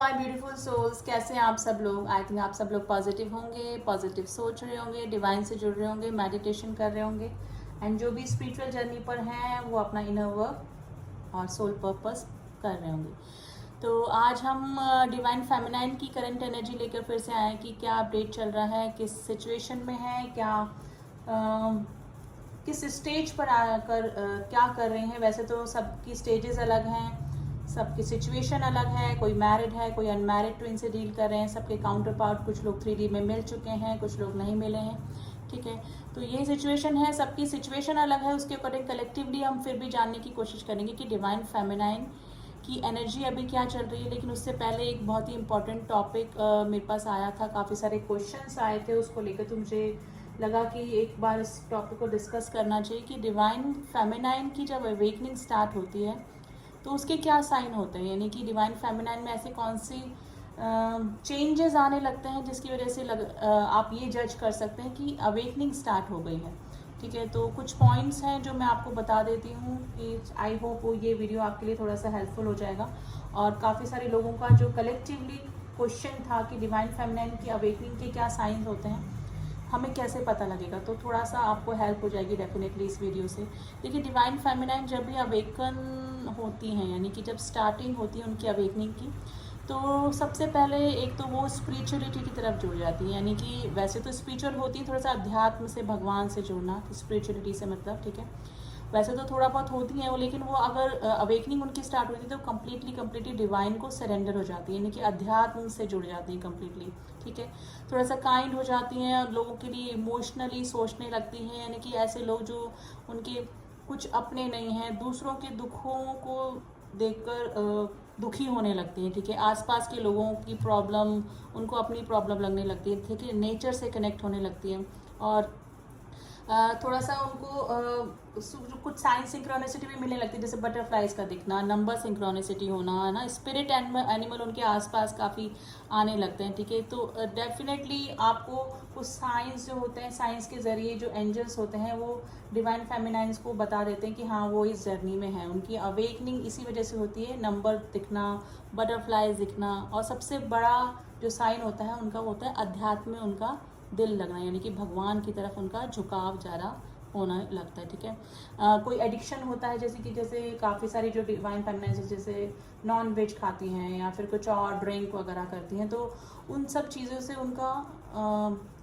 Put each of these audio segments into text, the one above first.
My beautiful souls, कैसे हैं आप सब लोग। आई थिंक आप सब लोग पॉजिटिव होंगे, पॉजिटिव सोच रहे होंगे, डिवाइन से जुड़ रहे होंगे, मेडिटेशन कर रहे होंगे एंड जो भी स्पिरिचुअल जर्नी पर हैं वो अपना इनर वर्क और सोल पर्पस कर रहे होंगे। तो आज हम डिवाइन फेमिनाइन की करंट एनर्जी लेकर फिर से आए कि क्या अपडेट चल रहा है, किस सिचुएशन में है, क्या किस स्टेज पर आकर क्या कर रहे हैं। वैसे तो सबकी स्टेजेस अलग हैं, सबकी सिचुएशन अलग है, कोई मैरिड है, कोई अनमैरिड ट्विन से डील कर रहे हैं, सबके काउंटर पार्ट कुछ लोग 3D में मिल चुके हैं, कुछ लोग नहीं मिले हैं। ठीक है, तो ये सिचुएशन है, सबकी सिचुएशन अलग है, उसके अकॉर्डिंग कलेक्टिवली हम फिर भी जानने की कोशिश करेंगे कि डिवाइन फेमिनाइन की एनर्जी अभी क्या चल रही है। लेकिन उससे पहले एक बहुत ही इंपॉर्टेंट टॉपिक मेरे पास आया था, काफ़ी सारे क्वेश्चंस आए थे उसको लेकर, तो मुझे लगा कि एक बार इस टॉपिक को डिस्कस करना चाहिए कि डिवाइन फेमिनाइन की जब अवेकनिंग स्टार्ट होती है तो उसके क्या साइन होते हैं, यानी कि डिवाइन फेमिनाइन में ऐसे कौन सी चेंजेस आने लगते हैं जिसकी वजह से आप ये जज कर सकते हैं कि अवेकनिंग स्टार्ट हो गई है। ठीक है, तो कुछ पॉइंट्स हैं जो मैं आपको बता देती हूँ कि आई होप ये वीडियो आपके लिए थोड़ा सा हेल्पफुल हो जाएगा। और काफ़ी सारे लोगों का जो कलेक्टिवली क्वेश्चन था कि डिवाइन फेमिनाइन की अवेकनिंग के क्या साइंस होते हैं, हमें कैसे पता लगेगा, तो थोड़ा सा आपको हेल्प हो जाएगी डेफिनेटली इस वीडियो से। देखिए, डिवाइन फेमिनाइन जब भी अवेकन होती हैं, यानी कि जब स्टार्टिंग होती है उनकी अवेकनिंग की, तो सबसे पहले एक तो वो स्पिरिचुअलिटी की तरफ जुड़ जाती है। यानी कि वैसे तो स्पिरिचुअल होती है, थोड़ा सा अध्यात्म से, भगवान से जुड़ना, स्पिरिचुअलिटी से मतलब, ठीक है, वैसे तो थोड़ा बहुत होती हैं वो, लेकिन वो अगर अवेकनिंग उनकी स्टार्ट होती है तो कम्प्लीटली डिवाइन को सरेंडर हो जाती है, यानी कि अध्यात्म से जुड़ जाती हैं कम्प्लीटली। ठीक है, थोड़ा सा काइंड हो जाती हैं, लोगों के लिए इमोशनली सोचने लगती हैं, यानी कि ऐसे लोग जो उनके कुछ अपने नहीं हैं, दूसरों के दुखों को देखकर दुखी होने लगती हैं। ठीक है, आसपास के लोगों की प्रॉब्लम उनको अपनी प्रॉब्लम लगने लगती है। ठीक है, नेचर से कनेक्ट होने लगती हैं और थोड़ा सा उनको कुछ साइंस सिंक्रोनिसिटी भी मिलने लगती है, जैसे बटरफ्लाइज का दिखना, नंबर सिंक्रोनिसिटी होना, है ना, स्पिरिट एनिमल उनके आसपास काफ़ी आने लगते हैं। ठीक है, तो डेफिनेटली आपको कुछ साइंस जो होते हैं, साइंस के ज़रिए जो एंजल्स होते हैं वो डिवाइन फेमिनाइंस को बता देते हैं कि हाँ वो इस जर्नी में है। उनकी अवेकनिंग इसी वजह से होती है, नंबर दिखना, बटरफ्लाइज दिखना, और सबसे बड़ा जो साइन होता है उनका होता है अध्यात्म में उनका दिल लगना, यानी कि भगवान की तरफ उनका झुकाव ज़्यादा होने लगता है। ठीक है, कोई एडिक्शन होता है, जैसे काफ़ी सारी जो डिवाइन फेमिनाइन जैसे नॉन वेज खाती हैं या फिर कुछ और ड्रिंक वगैरह करती हैं, तो उन सब चीज़ों से उनका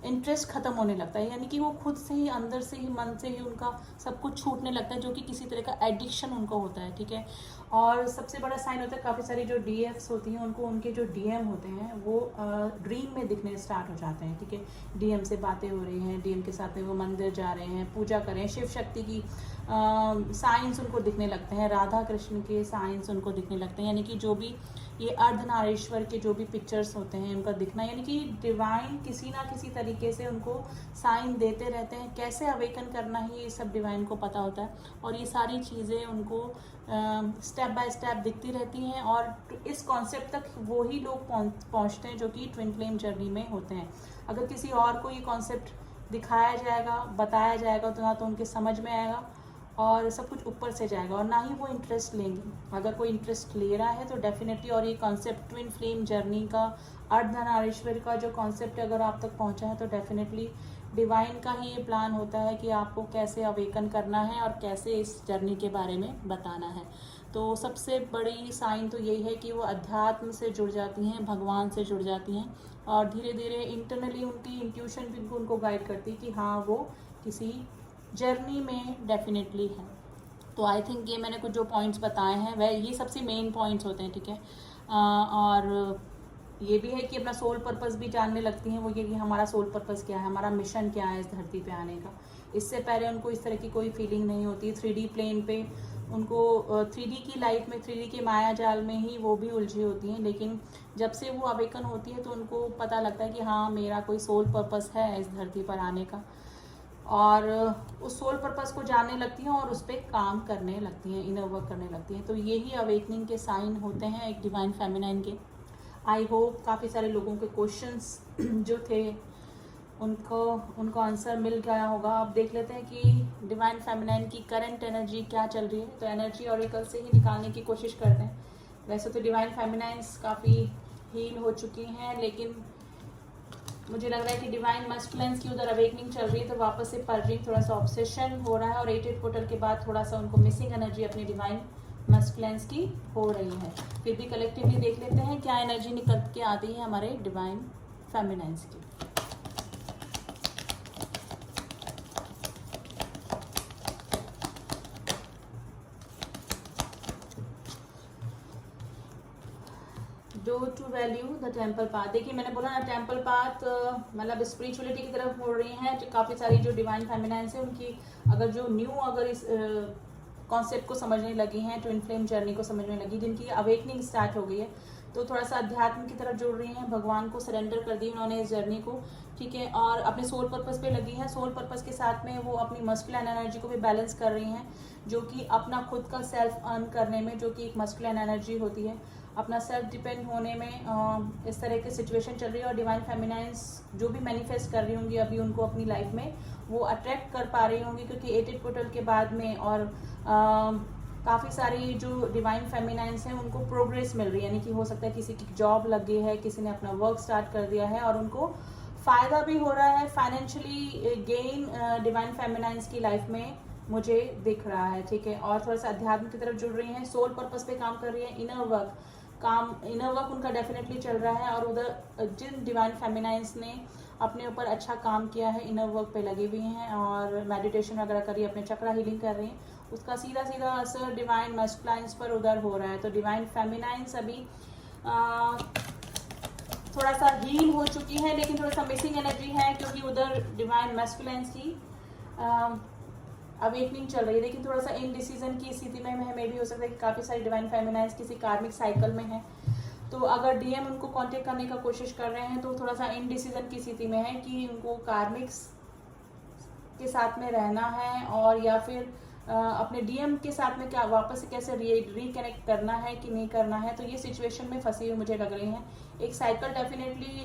इंटरेस्ट ख़त्म होने लगता है, यानी कि वो खुद से ही, अंदर से ही, मन से ही उनका सब कुछ छूटने लगता है, जो कि किसी तरह का एडिक्शन उनको होता है। ठीक है, और सबसे बड़ा साइन होता है, काफ़ी सारी जो डीएफ्स होती हैं उनको उनके जो डीएम होते हैं वो ड्रीम में दिखने स्टार्ट हो जाते हैं। ठीक है, डीएम से बातें हो रही हैं, डीएम के साथ में वो मंदिर जा रहे हैं, पूजा कर रहे हैं, शिव शक्ति की साइंस उनको दिखने लगते हैं, राधा कृष्ण के साइंस उनको दिखने लगते हैं, यानी कि जो भी ये अर्धनारीश्वर के जो भी पिक्चर्स होते हैं उनका दिखना, यानी कि डिवाइन किसी ना किसी तरीके से उनको साइन देते रहते हैं। कैसे अवेकन करना है ये सब डिवाइन को पता होता है, और ये सारी चीज़ें उनको स्टेप बाय स्टेप दिखती रहती हैं, और इस कॉन्सेप्ट तक वो ही लोग पहुँचते हैं जो कि ट्विन फ्लेम जर्नी में होते हैं। अगर किसी और को ये कॉन्सेप्ट दिखाया जाएगा, बताया जाएगा, तो ना तो उनके समझ में आएगा और सब कुछ ऊपर से जाएगा, और ना ही वो इंटरेस्ट लेंगे। अगर कोई इंटरेस्ट ले रहा है तो डेफिनेटली, और ये कॉन्सेप्ट ट्विन फ्लेम जर्नी का, अर्धनारीश्वर का जो कॉन्सेप्ट अगर आप तक पहुंचा है तो डेफिनेटली डिवाइन का ही ये प्लान होता है कि आपको कैसे अवेकन करना है और कैसे इस जर्नी के बारे में बताना है। तो सबसे बड़ी साइन तो यही है कि वो अध्यात्म से जुड़ जाती हैं, भगवान से जुड़ जाती हैं, और धीरे धीरे इंटरनली उनकी इंट्यूशन भी उनको गाइड करती है कि हाँ वो किसी जर्नी में डेफिनेटली है। तो आई थिंक ये मैंने कुछ जो पॉइंट्स बताए हैं वह ये सबसे मेन पॉइंट्स होते हैं। ठीक है, और ये भी है कि अपना सोल पर्पस भी जानने लगती हैं वो, ये कि हमारा सोल पर्पस क्या है, हमारा मिशन क्या है इस धरती पे आने का। इससे पहले उनको इस तरह की कोई फीलिंग नहीं होती। 3D प्लेन पे उनको 3D की लाइफ में, 3D के माया जाल में ही वो भी उलझी होती हैं, लेकिन जब से वो अवेकन होती है तो उनको पता लगता है कि हाँ मेरा कोई सोल पर्पस है इस धरती पर आने का, और उस सोल पर्पस को जानने लगती हैं और उस पर काम करने लगती हैं, इनर वर्क करने लगती हैं। तो यही अवेकनिंग के साइन होते हैं एक डिवाइन फेमिनाइन के। आई होप काफ़ी सारे लोगों के क्वेश्चंस जो थे उनको आंसर मिल गया होगा। अब देख लेते हैं कि डिवाइन फेमिनाइन की करंट एनर्जी क्या चल रही है। तो एनर्जी ऑरिकल से ही निकालने की कोशिश करते हैं। वैसे तो डिवाइन फेमिनाइंस काफ़ी हील हो चुकी हैं, लेकिन मुझे लग रहा है कि डिवाइन मस्कुलिन्स की उधर अवेकनिंग चल रही है, तो वापस से पर्जिंग, थोड़ा सा ऑब्सेशन हो रहा है, और 8 पोर्टल के बाद थोड़ा सा उनको मिसिंग एनर्जी अपनी डिवाइन मस्कुलिन्स की हो रही है। फिर भी कलेक्टिवली देख लेते हैं क्या एनर्जी निकल के आती है हमारे डिवाइन फेमिनाइन्स की। Do to value the temple path. देखिए मैंने बोला ना, टेम्पल पाथ मतलब स्पिरिचुअलिटी की तरफ मुड़ रही हैं। जो काफ़ी सारी जो डिवाइन फेमिनाइन्स है उनकी अगर जो न्यू अगर इस कॉन्सेप्ट को समझने लगी हैं, ट्विन फ्लेम जर्नी को समझने लगी, जिनकी अवेकनिंग स्टार्ट हो गई है, तो थोड़ा सा अध्यात्म की तरफ जुड़ रही हैं, भगवान को सरेंडर कर दी उन्होंने इस जर्नी को, ठीक है, और अपने सोल पर्पस पे लगी हैं। सोल पर्पस के साथ में वो अपनी मस्कुलिन एनर्जी को भी बैलेंस कर रही हैं, जो कि अपना खुद का सेल्फ अर्न करने में, जो कि एक मस्कुलिन एनर्जी होती है, अपना सेल्फ डिपेंड होने में इस तरह की सिचुएशन चल रही है। और डिवाइन फेमिनाइन्स जो भी मैनिफेस्ट कर रही होंगी अभी उनको अपनी लाइफ में, वो अट्रैक्ट कर पा रही होंगी, क्योंकि 8 पोर्टल के बाद में और काफ़ी सारी जो डिवाइन फेमिनाइन्स हैं उनको प्रोग्रेस मिल रही है, यानी कि हो सकता है किसी की जॉब लग गई है, किसी ने अपना वर्क स्टार्ट कर दिया है और उनको फ़ायदा भी हो रहा है, फाइनेंशियली गेन डिवाइन फेमिनाइन्स की लाइफ में मुझे दिख रहा है, ठीक है। और थोड़ा सा अध्यात्म की तरफ जुड़ रही हैं, सोल पर्पस पे काम कर रही है, इनर वर्क उनका डेफिनेटली चल रहा है। और उधर जिन डिवाइन फेमिनाइन्स ने अपने ऊपर अच्छा काम किया है, इनर वर्क पे लगे हुए हैं और मेडिटेशन वगैरह करी, अपने चक्रा हीलिंग कर रही हैं, उसका सीधा सीधा असर डिवाइन मस्कुलाइन्स पर उधर हो रहा है। तो डिवाइन फेमिनाइन्स अभी थोड़ा सा हील हो चुकी है, लेकिन थोड़ा सा मिसिंग एनर्जी है, क्योंकि उधर डिवाइन मस्कुलाइन्स की अवेकनिंग चल रही है, लेकिन थोड़ा सा इनडिसीजन की स्थिति में है। मे भी हो सकता है कि काफ़ी सारी डिवाइन फेमिनाइन्स किसी कार्मिक साइकिल में है, तो अगर डीएम उनको कांटेक्ट करने का कोशिश कर रहे हैं तो थोड़ा सा इनडिसीजन की स्थिति में है कि उनको कार्मिक्स के साथ में रहना है और या फिर अपने डीएम के साथ में क्या वापस से कैसे रिकनेक्ट करना है कि नहीं करना है। तो ये सिचुएशन में फंसी हुई मुझे लग रही हैं। एक साइकिल डेफिनेटली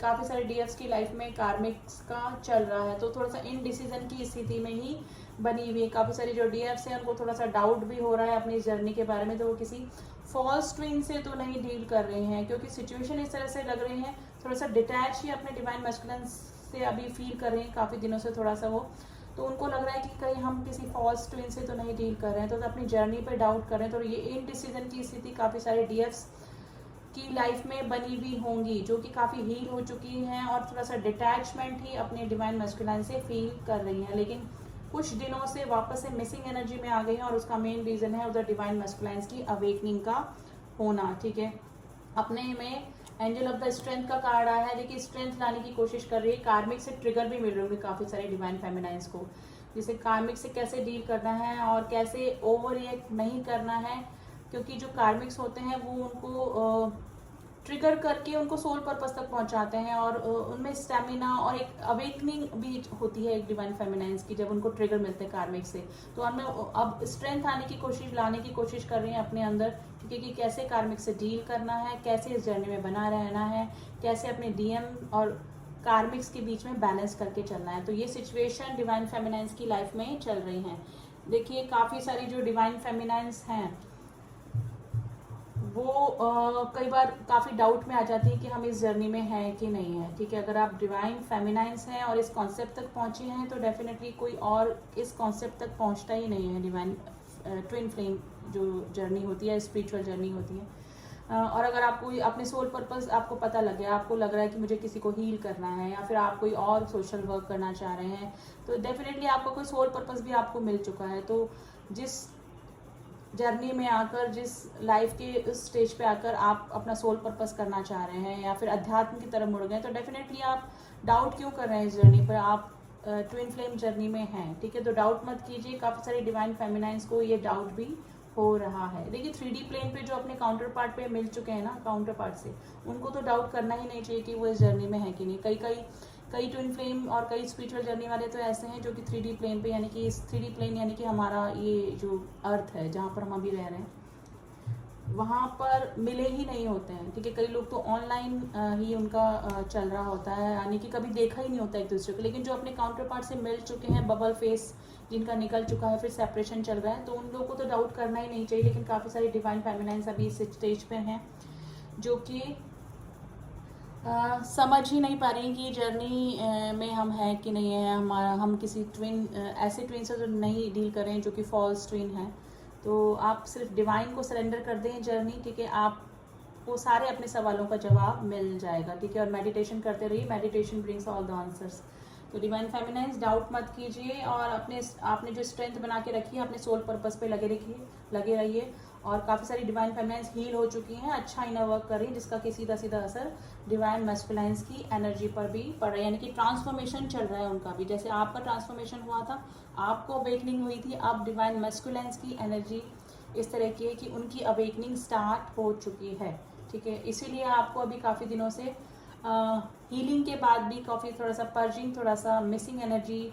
काफ़ी सारे डीएफ्स की लाइफ में कार्मिक्स का चल रहा है, तो थोड़ा सा इनडिसीजन की स्थिति में ही बनी हुई है। काफ़ी सारी जो डीएफ्स हैं उनको थोड़ा सा डाउट भी हो रहा है अपनी जर्नी के बारे में, तो वो किसी फॉल्स ट्विन से तो नहीं डील कर रहे हैं, क्योंकि सिचुएशन इस तरह से लग रही है, थोड़ा सा डिटैच ही अपने डिवाइन मैस्कुलिन से अभी फील कर रहे हैं काफ़ी दिनों से थोड़ा सा वो, तो उनको लग रहा है कि कहीं हम किसी फॉल्स ट्विन से तो नहीं डील कर रहे हैं, तो अपनी जर्नी पे डाउट कर रहे हैं। तो ये इनडिसीजन की स्थिति काफ़ी सारे डीएफ्स की लाइफ में बनी हुई होंगी, जो कि काफ़ी हील हो चुकी हैं और थोड़ा सा डिटैचमेंट ही अपने डिवाइन मैस्कुलिन से फील कर रही हैं, लेकिन कुछ दिनों से वापस से मिसिंग एनर्जी में आ गई हैं, और उसका मेन रीज़न है उधर डिवाइन मैस्कुलिन की अवेकनिंग का होना, ठीक है। अपने में एंजल ऑफ द स्ट्रेंथ का कार्ड आया है, देखिए स्ट्रेंथ लाने की कोशिश कर रही है। कार्मिक से ट्रिगर भी मिल रहे होंगे काफ़ी सारे डिवाइन फेमिनाइन्स को, जिसे कार्मिक से कैसे डील करना है और कैसे ओवर रिएक्ट नहीं करना है, क्योंकि जो कार्मिक्स होते हैं वो उनको ट्रिगर करके उनको सोल पर्पस तक पहुंचाते हैं, और उनमें स्टेमिना और एक अवेकनिंग भी होती है एक डिवाइन फेमिनाइन्स की, जब उनको ट्रिगर मिलते हैं कार्मिक से, तो हमें अब स्ट्रेंथ आने की कोशिश, लाने की कोशिश कर रही हैं अपने अंदर, ठीक है, कि कैसे कार्मिक से डील करना है, कैसे इस जर्नी में बना रहना है, कैसे अपने डीएम और कार्मिक्स के बीच में बैलेंस करके चलना है। तो ये सिचुएशन डिवाइन फेमिनाइन्स की लाइफ में चल रही हैं। देखिए काफ़ी सारी जो डिवाइन फेमिनाइन्स हैं वो कई बार काफ़ी डाउट में आ जाती है कि हम इस जर्नी में हैं कि नहीं है, ठीक है। अगर आप डिवाइन फेमिनाइन्स हैं और इस कॉन्सेप्ट तक पहुंचे हैं तो डेफिनेटली कोई और इस कॉन्सेप्ट तक पहुंचता ही नहीं है। डिवाइन ट्विन फ्लेम जो जर्नी होती है, स्पिरिचुअल जर्नी होती है, और अगर आपको अपने सोल पर्पस आपको पता लग गया, आपको लग रहा है कि मुझे किसी को हील करना है, या फिर आप कोई और सोशल वर्क करना चाह रहे हैं, तो डेफिनेटली आपका कोई सोल पर्पस भी आपको मिल चुका है। तो जिस जर्नी में आकर, जिस लाइफ के उस स्टेज पे आकर आप अपना सोल पर्पस करना चाह रहे हैं या फिर अध्यात्म की तरफ मुड़ गए, तो डेफिनेटली आप डाउट क्यों कर रहे हैं इस जर्नी पर, आप ट्विन फ्लेम जर्नी में हैं, ठीक है। तो डाउट मत कीजिए, काफ़ी सारे डिवाइन फेमिनाइन्स को ये डाउट भी हो रहा है। देखिए 3D प्लेन पे जो अपने काउंटर पार्ट पे मिल चुके हैं ना, काउंटर पार्ट से उनको तो डाउट करना ही नहीं चाहिए कि वो इस जर्नी में है कि नहीं। कई ट्विन फ्लेम और कई स्पिरिचुअल जर्नी वाले तो ऐसे हैं जो कि 3D प्लेन पे, यानी कि इस 3D प्लेन यानी कि हमारा ये जो अर्थ है जहाँ पर हम अभी रह रहे हैं, वहाँ पर मिले ही नहीं होते हैं, ठीक है। कई लोग तो ऑनलाइन ही उनका चल रहा होता है, यानी कि कभी देखा ही नहीं होता एक दूसरे को, लेकिन जो अपने काउंटर पार्ट से मिल चुके हैं, बबल फेस जिनका निकल चुका है, फिर सेपरेशन चल रहा है, तो उन लोगों को तो डाउट करना ही नहीं चाहिए। लेकिन काफ़ी सारी डिवाइन फेमिनाइन्स अभी इस स्टेज पर हैं जो कि समझ ही नहीं पा रही कि जर्नी में हम हैं कि नहीं है, हमारा हम किसी ट्विन ऐसे ट्विन से जो नहीं डील कर रहे हैं जो कि फॉल्स ट्विन है। तो आप सिर्फ डिवाइन को सरेंडर कर दें जर्नी, ठीक है, आपको सारे अपने सवालों का जवाब मिल जाएगा, ठीक है। और मेडिटेशन करते रहिए, meditation brings all the answers. तो डिवाइन फेमिनाइन्स, डाउट मत कीजिए और आपने जो स्ट्रेंथ बना के रखी है अपने सोल पर्पस पे लगे रहिए। और काफ़ी सारी डिवाइन फेमिनाइन्स हील हो चुकी हैं, अच्छा इनर वर्क कर रही है, जिसका कि सीधा सीधा असर डिवाइन मैस्कुलाइन्स की एनर्जी पर भी पड़ रहा है, यानी कि ट्रांसफॉर्मेशन चल रहा है उनका भी। जैसे आपका ट्रांसफॉर्मेशन हुआ था, आपको अवेकनिंग हुई थी, अब डिवाइन मैस्कुलाइन्स की एनर्जी इस तरह की है कि उनकी अवेकनिंग स्टार्ट हो चुकी है, ठीक है। इसीलिए आपको अभी काफ़ी दिनों से हीलिंग के बाद भी काफ़ी थोड़ा सा पर्जिंग, थोड़ा सा मिसिंग एनर्जी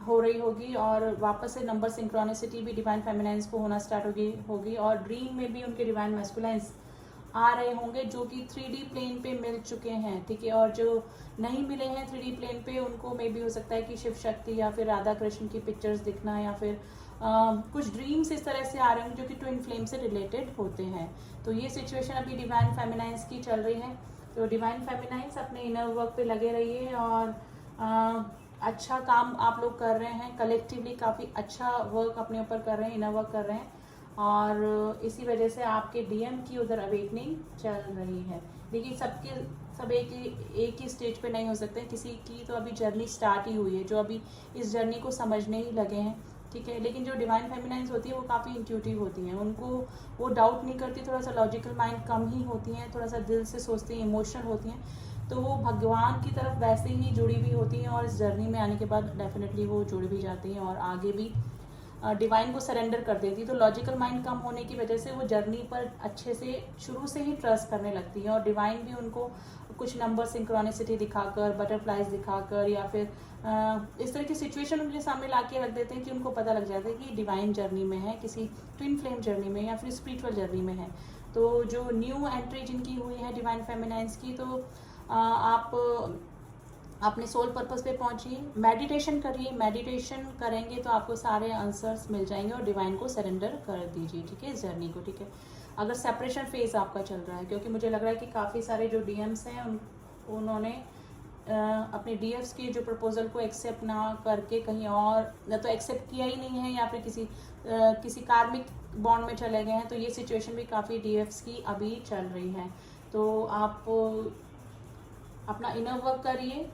हो रही होगी, और वापस से नंबर सिंक्रोनिसिटी भी डिवाइन फेमिनाइन्स को होना स्टार्ट होगी और ड्रीम में भी उनके डिवाइन मैस्कुलाइन्स आ रहे होंगे जो कि 3D प्लेन पे मिल चुके हैं, ठीक है। और जो नहीं मिले हैं 3D प्लेन पे, उनको मे भी हो सकता है कि शिव शक्ति या फिर राधा कृष्ण की पिक्चर्स दिखना, या फिर कुछ ड्रीम्स इस तरह से आ रहे होंगे जो कि ट्विन फ्लेम से रिलेटेड होते हैं। तो ये सिचुएशन अभी डिवाइन फेमिनाइन्स की चल रही है। तो डिवाइन फेमिनाइन्स अपने इनर वर्क पे लगे रहिए, और अच्छा काम आप लोग कर रहे हैं, कलेक्टिवली काफ़ी अच्छा वर्क अपने ऊपर कर रहे हैं, इनर वर्क कर रहे हैं, और इसी वजह से आपके डीएम की उधर अवेकनिंग चल रही है। देखिए सब एक ही स्टेज पे नहीं हो सकते, किसी की तो अभी जर्नी स्टार्ट ही हुई है, जो अभी इस जर्नी को समझने ही लगे हैं, ठीक है। लेकिन जो डिवाइन फेमिनाइन्स होती है वो काफ़ी इंट्यूटिव होती हैं, उनको वो डाउट नहीं करती, थोड़ा सा लॉजिकल माइंड कम ही होती हैं, थोड़ा सा दिल से सोचती हैं, इमोशनल होती हैं, तो वो भगवान की तरफ वैसे ही जुड़ी भी होती हैं, और इस जर्नी में आने के बाद डेफिनेटली वो जुड़ भी जाती हैं और आगे भी डिवाइन को सरेंडर कर देती है। तो लॉजिकल माइंड कम होने की वजह से वो जर्नी पर अच्छे से शुरू से ही ट्रस्ट करने लगती है, और डिवाइन भी उनको कुछ नंबर सिंक्रोनिसिटी दिखाकर, बटरफ्लाइज दिखाकर, या फिर इस तरह की सिचुएशन उनके सामने ला के रख देते हैं कि उनको पता लग जाता है कि डिवाइन जर्नी में है, किसी ट्विन फ्लेम जर्नी में या फिर स्पिरिचुअल जर्नी में है। तो जो न्यू एंट्री जिनकी हुई है डिवाइन फेमिनाइन्स की, तो आप अपने सोल पर्पस पे पहुंचिए, मेडिटेशन करिए, मेडिटेशन करेंगे तो आपको सारे आंसर्स मिल जाएंगे, और डिवाइन को सरेंडर कर दीजिए, ठीक है, इस जर्नी को, ठीक है। अगर सेपरेशन फेज आपका चल रहा है, क्योंकि मुझे लग रहा है कि काफ़ी सारे जो डीएम्स हैं उन्होंने अपने डीएफ्स की जो प्रपोजल को एक्सेप्ट ना करके कहीं और, या तो एक्सेप्ट किया ही नहीं है, या फिर किसी कार्मिक बॉन्ड में चले गए हैं। तो ये सिचुएशन भी काफ़ी डीएफ्स की अभी चल रही है। तो आप अपना इनर वर्क करिए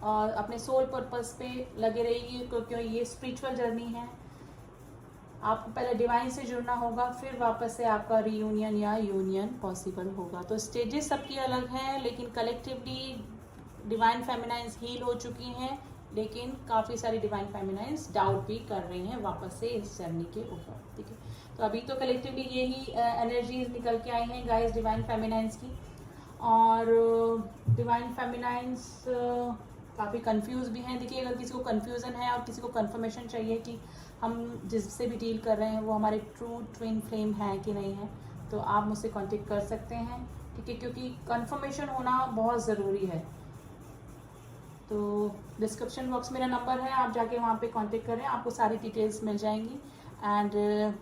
और अपने सोल पर्पस पे लगे रहिए, क्योंकि ये स्पिरिचुअल जर्नी है। आपको पहले डिवाइन से जुड़ना होगा, फिर वापस से आपका रीयूनियन या यूनियन पॉसिबल होगा। तो स्टेजेस सबकी अलग हैं, लेकिन कलेक्टिवली डिवाइन फेमिनाइन्स हील हो चुकी हैं, लेकिन काफ़ी सारी डिवाइन फेमिनाइन्स डाउट भी कर रही हैं वापस से इस जर्नी के ऊपर, ठीक है। तो अभी तो कलेक्टिवली यही एनर्जीज निकल के आई हैं गाइस डिवाइन फेमिनाइन्स की, और डिवाइन फेमिनाइन्स काफ़ी कंफ्यूज भी हैं। देखिए, अगर किसी को कन्फ्यूज़न है और किसी को कंफर्मेशन चाहिए कि हम जिससे भी डील कर रहे हैं वो हमारे ट्रू ट्विन फ्लेम है कि नहीं है, तो आप मुझसे कांटेक्ट कर सकते हैं, ठीक है, क्योंकि कंफर्मेशन होना बहुत ज़रूरी है। तो डिस्क्रिप्शन बॉक्स मेरा नंबर है, आप जाके वहाँ पे कांटेक्ट करें, आपको सारी डिटेल्स मिल जाएंगी। एंड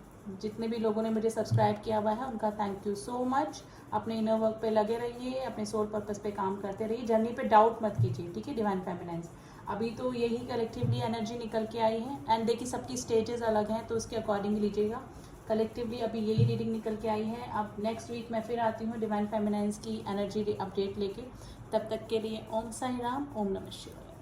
जितने भी लोगों ने मुझे सब्सक्राइब किया हुआ है उनका थैंक यू सो मच। अपने इनर वर्क पे लगे रहिए, अपने सोल पर्पस पे काम करते रहिए, जर्नी पे डाउट मत कीजिए, ठीक है। डिवाइन फेमिनाइन्स अभी तो यही कलेक्टिवली एनर्जी निकल के आई है, एंड देखिए सबकी स्टेजेस अलग हैं, तो उसके अकॉर्डिंग लीजिएगा। कलेक्टिवली अभी यही रीडिंग निकल के आई है। अब नेक्स्ट वीक मैं फिर आती हूँ डिवाइन फेमिनाइन्स की एनर्जी अपडेट लेके। तब तक के लिए ओम साई राम, ओम नमः शिवाय।